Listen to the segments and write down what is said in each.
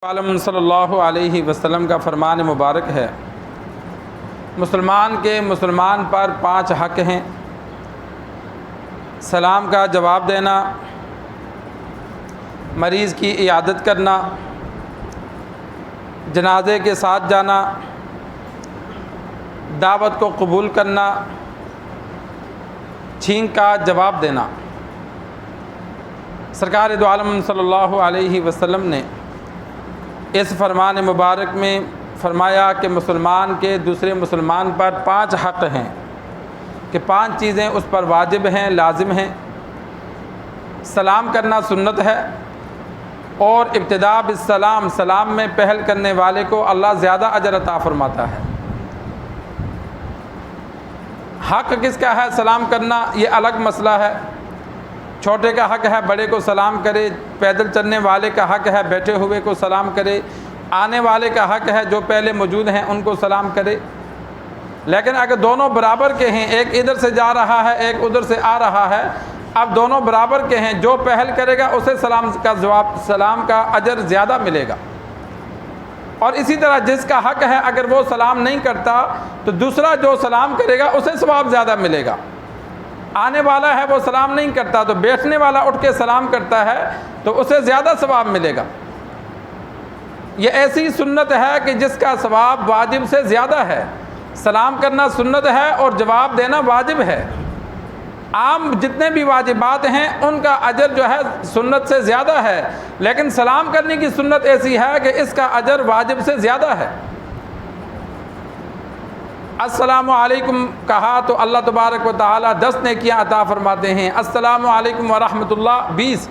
عالم صلی اللہ علیہ وسلم کا فرمان مبارک ہے، مسلمان کے مسلمان پر 5 حق ہیں۔ سلام کا جواب دینا، مریض کی عیادت کرنا، جنازے کے ساتھ جانا، دعوت کو قبول کرنا، چھینک کا جواب دینا۔ سرکار دو عالم صلی اللہ علیہ وسلم نے اس فرمان مبارک میں فرمایا کہ مسلمان کے دوسرے مسلمان پر 5 حق ہیں، کہ 5 چیزیں اس پر واجب ہیں، لازم ہیں۔ سلام کرنا سنت ہے، اور ابتداء بالسلام، سلام میں پہل کرنے والے کو اللہ زیادہ اجر عطا فرماتا ہے۔ حق کس کا ہے سلام کرنا، یہ الگ مسئلہ ہے۔ چھوٹے کا حق ہے بڑے کو سلام کرے، پیدل چلنے والے کا حق ہے بیٹھے ہوئے کو سلام کرے، آنے والے کا حق ہے جو پہلے موجود ہیں ان کو سلام کرے۔ لیکن اگر دونوں برابر کے ہیں، ایک ادھر سے جا رہا ہے ایک ادھر سے آ رہا ہے، اب دونوں برابر کے ہیں، جو پہل کرے گا اسے سلام کا اجر زیادہ ملے گا۔ اور اسی طرح جس کا حق ہے اگر وہ سلام نہیں کرتا تو دوسرا جو سلام کرے گا اسے ثواب زیادہ ملے گا۔ آنے والا ہے وہ سلام نہیں کرتا تو بیٹھنے والا اٹھ کے سلام کرتا ہے تو اسے زیادہ ثواب ملے گا۔ یہ ایسی سنت ہے کہ جس کا ثواب واجب سے زیادہ ہے۔ سلام کرنا سنت ہے اور جواب دینا واجب ہے۔ عام جتنے بھی واجبات ہیں ان کا اجر جو ہے سنت سے زیادہ ہے، لیکن سلام کرنے کی سنت ایسی ہے کہ اس کا اجر واجب سے زیادہ ہے۔ السلام علیکم کہا تو اللہ تبارک و تعالی 10 نیکیاں عطا فرماتے ہیں۔ السلام علیکم ورحمۃ اللہ 20،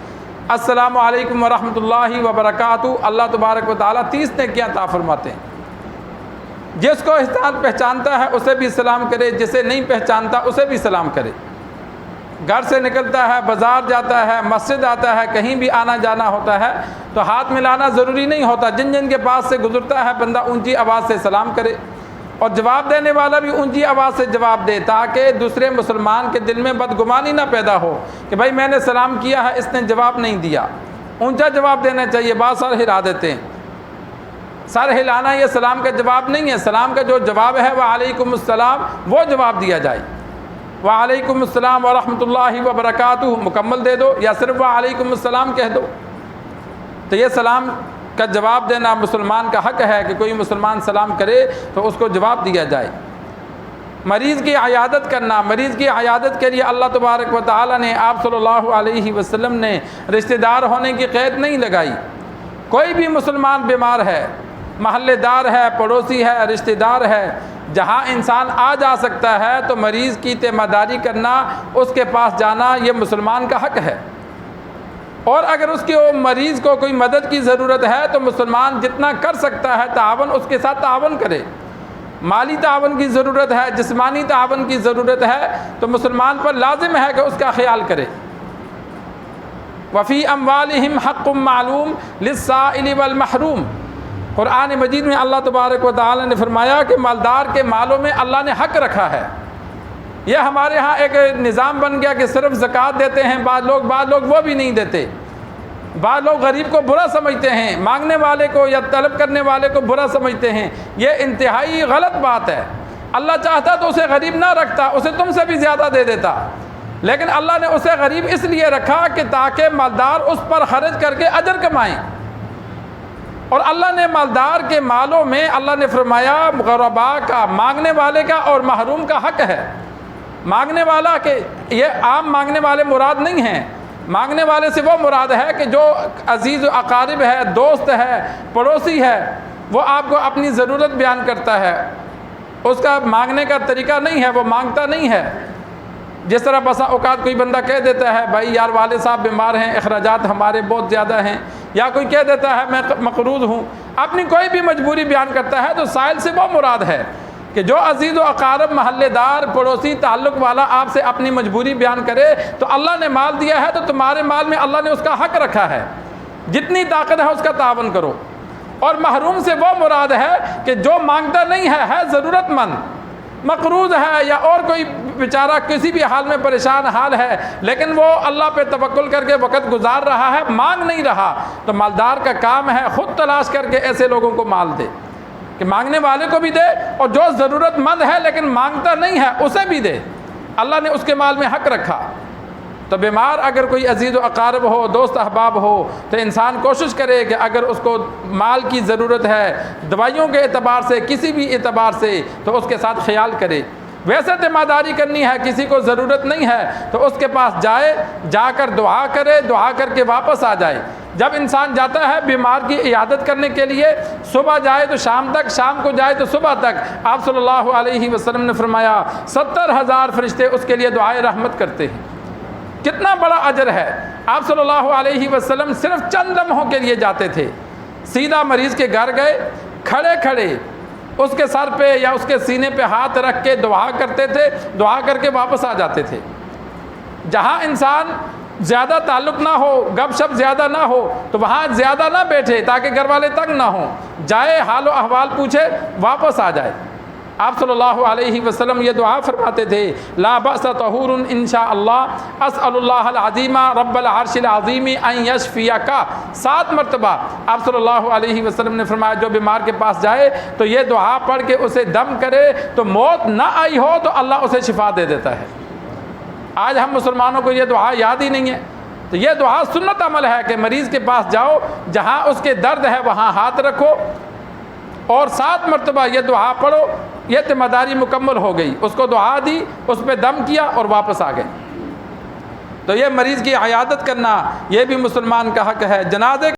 السلام علیکم ورحمۃ اللہ وبرکاتہ اللہ تبارک و تعالی 30 نیکیاں عطا فرماتے ہیں۔ جس کو انسان پہچانتا ہے اسے بھی سلام کرے، جسے نہیں پہچانتا اسے بھی سلام کرے۔ گھر سے نکلتا ہے، بازار جاتا ہے، مسجد آتا ہے، کہیں بھی آنا جانا ہوتا ہے تو ہاتھ ملانا ضروری نہیں ہوتا، جن جن کے پاس سے گزرتا ہے بندہ اونچی آواز سے سلام کرے، اور جواب دینے والا بھی اونچی آواز سے جواب دے، تاکہ دوسرے مسلمان کے دل میں بدگمانی نہ پیدا ہو کہ بھائی میں نے سلام کیا ہے اس نے جواب نہیں دیا۔ اونچا جواب دینا چاہیے، بعض سر ہلا دیتے ہیں۔ سر ہلانا یہ سلام کا جواب نہیں ہے۔ سلام کا جو جواب ہے وعلیکم السلام وہ جواب دیا جائے۔ وعلیکم السلام ورحمۃ اللہ وبرکاتہ مکمل دے دو یا صرف وعلیکم السلام کہہ دو۔ تو یہ سلام کا جواب دینا مسلمان کا حق ہے کہ کوئی مسلمان سلام کرے تو اس کو جواب دیا جائے۔ مریض کی عیادت کرنا، مریض کی عیادت کے لیے اللہ تبارک و تعالی نے، آپ صلی اللہ علیہ وسلم نے رشتہ دار ہونے کی قید نہیں لگائی۔ کوئی بھی مسلمان بیمار ہے، محلے دار ہے، پڑوسی ہے، رشتہ دار ہے، جہاں انسان آ جا سکتا ہے تو مریض کی تیمارداری کرنا، اس کے پاس جانا یہ مسلمان کا حق ہے۔ اور اگر اس کے مریض کو کوئی مدد کی ضرورت ہے تو مسلمان جتنا کر سکتا ہے تعاون اس کے ساتھ تعاون کرے۔ مالی تعاون کی ضرورت ہے، جسمانی تعاون کی ضرورت ہے تو مسلمان پر لازم ہے کہ اس کا خیال کرے۔ وفی اموالہم حق معلوم للسائل والمحروم، قرآن مجید میں اللہ تبارک و تعالی نے فرمایا کہ مالدار کے مالوں میں اللہ نے حق رکھا ہے۔ یہ ہمارے ہاں ایک نظام بن گیا کہ صرف زکوٰۃ دیتے ہیں بعض لوگ وہ بھی نہیں دیتے۔ بعض لوگ غریب کو برا سمجھتے ہیں، مانگنے والے کو یا طلب کرنے والے کو برا سمجھتے ہیں۔ یہ انتہائی غلط بات ہے۔ اللہ چاہتا تو اسے غریب نہ رکھتا، اسے تم سے بھی زیادہ دے دیتا، لیکن اللہ نے اسے غریب اس لیے رکھا کہ تاکہ مالدار اس پر خرچ کر کے اجر کمائیں۔ اور اللہ نے مالدار کے مالوں میں اللہ نے فرمایا غرباء کا، مانگنے والے کا اور محروم کا حق ہے۔ مانگنے والا کہ یہ عام مانگنے والے مراد نہیں ہیں، مانگنے والے سے وہ مراد ہے کہ جو عزیز و اقارب ہے، دوست ہے، پڑوسی ہے، وہ آپ کو اپنی ضرورت بیان کرتا ہے، اس کا مانگنے کا طریقہ نہیں ہے، وہ مانگتا نہیں ہے۔ جس طرح بسا اوقات کوئی بندہ کہہ دیتا ہے بھائی یار والد صاحب بیمار ہیں، اخراجات ہمارے بہت زیادہ ہیں، یا کوئی کہہ دیتا ہے میں مقروض ہوں، اپنی کوئی بھی مجبوری بیان کرتا ہے تو سائل سے وہ مراد ہے کہ جو عزیز و اقارب، محلے دار، پڑوسی، تعلق والا آپ سے اپنی مجبوری بیان کرے تو اللہ نے مال دیا ہے تو تمہارے مال میں اللہ نے اس کا حق رکھا ہے، جتنی طاقت ہے اس کا تعاون کرو۔ اور محروم سے وہ مراد ہے کہ جو مانگتا نہیں ہے ضرورت مند، مقروض ہے یا اور کوئی بیچارہ کسی بھی حال میں پریشان حال ہے، لیکن وہ اللہ پہ توکل کر کے وقت گزار رہا ہے، مانگ نہیں رہا، تو مالدار کا کام ہے خود تلاش کر کے ایسے لوگوں کو مال دے، کہ مانگنے والے کو بھی دے اور جو ضرورت مند ہے لیکن مانگتا نہیں ہے اسے بھی دے، اللہ نے اس کے مال میں حق رکھا۔ تو بیمار اگر کوئی عزیز و اقارب ہو، دوست احباب ہو، تو انسان کوشش کرے کہ اگر اس کو مال کی ضرورت ہے دوائیوں کے اعتبار سے، کسی بھی اعتبار سے، تو اس کے ساتھ خیال کرے۔ ویسے تیمارداری کرنی ہے، کسی کو ضرورت نہیں ہے تو اس کے پاس جائے، جا کر دعا کرے، دعا کر کے واپس آ جائے۔ جب انسان جاتا ہے بیمار کی عیادت کرنے کے لیے، صبح جائے تو شام تک، شام کو جائے تو صبح تک، آپ صلی اللہ علیہ وسلم نے فرمایا 70,000 فرشتے اس کے لیے دعائے رحمت کرتے ہیں۔ کتنا بڑا اجر ہے۔ آپ صلی اللہ علیہ وسلم صرف چند لمحوں کے لیے جاتے تھے، سیدھا مریض کے گھر گئے، کھڑے کھڑے اس کے سر پہ یا اس کے سینے پہ ہاتھ رکھ کے دعا کرتے تھے، دعا کر کے واپس آ جاتے تھے۔ جہاں انسان زیادہ تعلق نہ ہو، گپ شپ زیادہ نہ ہو، تو وہاں زیادہ نہ بیٹھے تاکہ گھر والے تنگ نہ ہوں، جائے حال و احوال پوچھے، واپس آ جائے۔ آپ صلی اللہ علیہ وسلم یہ دعا فرماتے تھے، لا بأس طہور انشاء اللہ، اسأل اللہ العظیم رب العرش العظیم ان یشفیک۔ 7 مرتبہ آپ صلی اللہ علیہ وسلم نے فرمایا جو بیمار کے پاس جائے تو یہ دعا پڑھ کے اسے دم کرے تو موت نہ آئی ہو تو اللہ اسے شفا دے دیتا ہے۔ آج ہم مسلمانوں کو یہ دعا یاد ہی نہیں ہے۔ تو یہ دعا سنت عمل ہے کہ مریض کے پاس جاؤ، جہاں اس کے درد ہے وہاں ہاتھ رکھو اور 7 مرتبہ یہ دعا پڑھو، یہ تیمارداری مکمل ہو گئی۔ اس کو دعا دی، اس پہ دم کیا اور واپس آ گئے۔ تو یہ مریض کی عیادت کرنا یہ بھی مسلمان کا حق ہے۔ جنازے